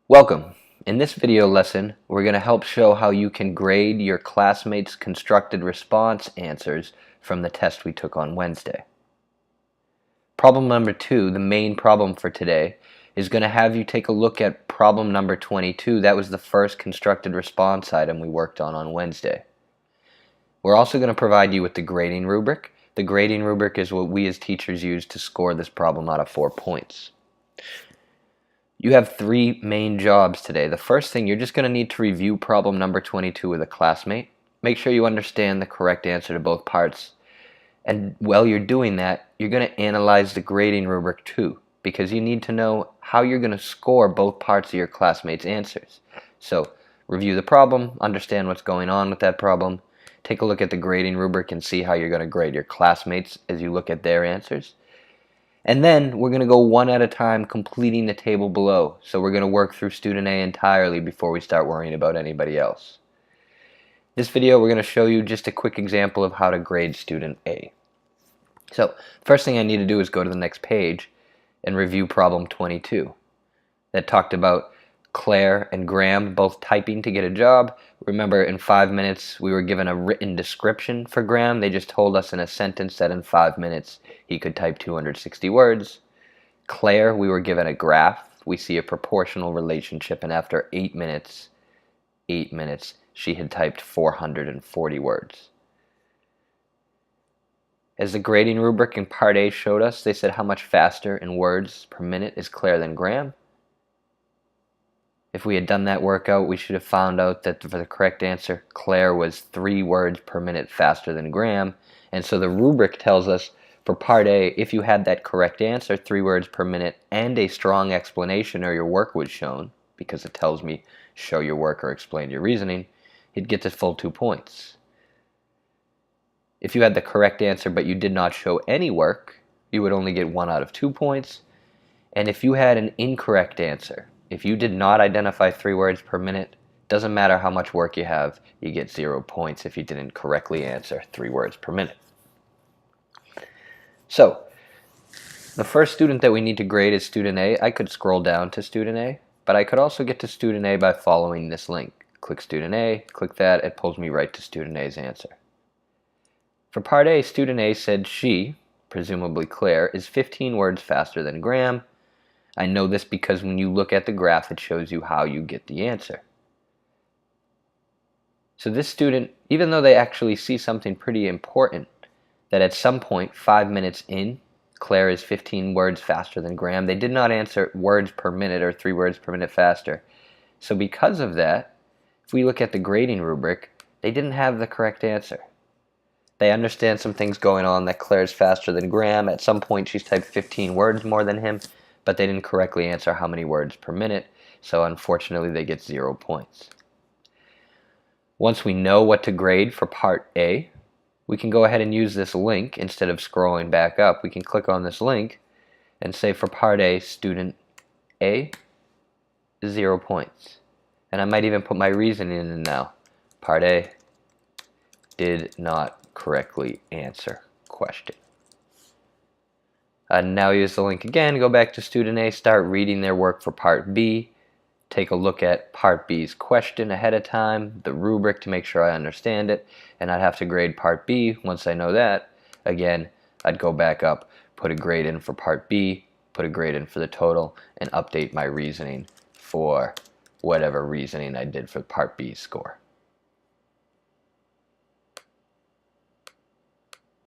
Welcome. In this video lesson, we're going to help show how you can grade your classmates' constructed response answers from the test we took on Wednesday. Problem number 2, the main problem for today, is going to have you take a look at problem number 22. That was the first constructed response item we worked on Wednesday. We're also going to provide you with the grading rubric. The grading rubric is what we as teachers use to score this problem out of 4 points. You have 3 main jobs today. The first thing, you're just going to need to review problem number 22 with a classmate. Make sure you understand the correct answer to both parts. And while you're doing that, you're going to analyze the grading rubric too, because you need to know how you're going to score both parts of your classmates' answers. So review the problem, understand what's going on with that problem, take a look at the grading rubric and see how you're going to grade your classmates as you look at their answers. And then we're going to go one at a time, completing the table below. So we're going to work through student A entirely before we start worrying about anybody else. This video, we're going to show you just a quick example of how to grade student A. So first thing I need to do is go to the next page and review problem 22. That talked about Claire and Graham both typing to get a job. Remember, in 5 minutes we were given a written description for Graham. They just told us in a sentence that in 5 minutes he could type 260 words. Claire, we were given a graph. We see a proportional relationship, and after 8 minutes, she had typed 440 words. As the grading rubric in part A showed us, they said how much faster in words per minute is Claire than Graham. If we had done that workout, we should have found out that for the correct answer, Claire was 3 words per minute faster than Graham. And so the rubric tells us for part A, if you had that correct answer, 3 words per minute, and a strong explanation or your work was shown, because it tells me show your work or explain your reasoning, you'd get the full 2 points. If you had the correct answer but you did not show any work, you would only get 1 out of 2 points. And if you had an incorrect answer, if you did not identify 3 words per minute, doesn't matter how much work you have, you get 0 points if you didn't correctly answer 3 words per minute. So, the first student that we need to grade is student A. I could scroll down to student A, but I could also get to student A by following this link. Click student A, click that, it pulls me right to student A's answer. For part A, student A said she, presumably Claire, is 15 words faster than Graham. I know this because when you look at the graph, it shows you how you get the answer. So this student, even though they actually see something pretty important, that at some point, 5 minutes in, Claire is 15 words faster than Graham, they did not answer words per minute or 3 words per minute faster. So because of that, if we look at the grading rubric, they didn't have the correct answer. They understand some things going on, that Claire's faster than Graham. At some point, she's typed 15 words more than him, but they didn't correctly answer how many words per minute, so unfortunately they get 0 points. Once we know what to grade for part A, we can go ahead and use this link. Instead of scrolling back up, we can click on this link and say for part A, student A, 0 points. And I might even put my reasoning in now. Part A, did not correctly answer question. Now use the link again, go back to student A, start reading their work for part B, take a look at part B's question ahead of time, the rubric to make sure I understand it, and I'd have to grade part B. Once I know that, again, I'd go back up, put a grade in for part B, put a grade in for the total, and update my reasoning for whatever reasoning I did for part B's score.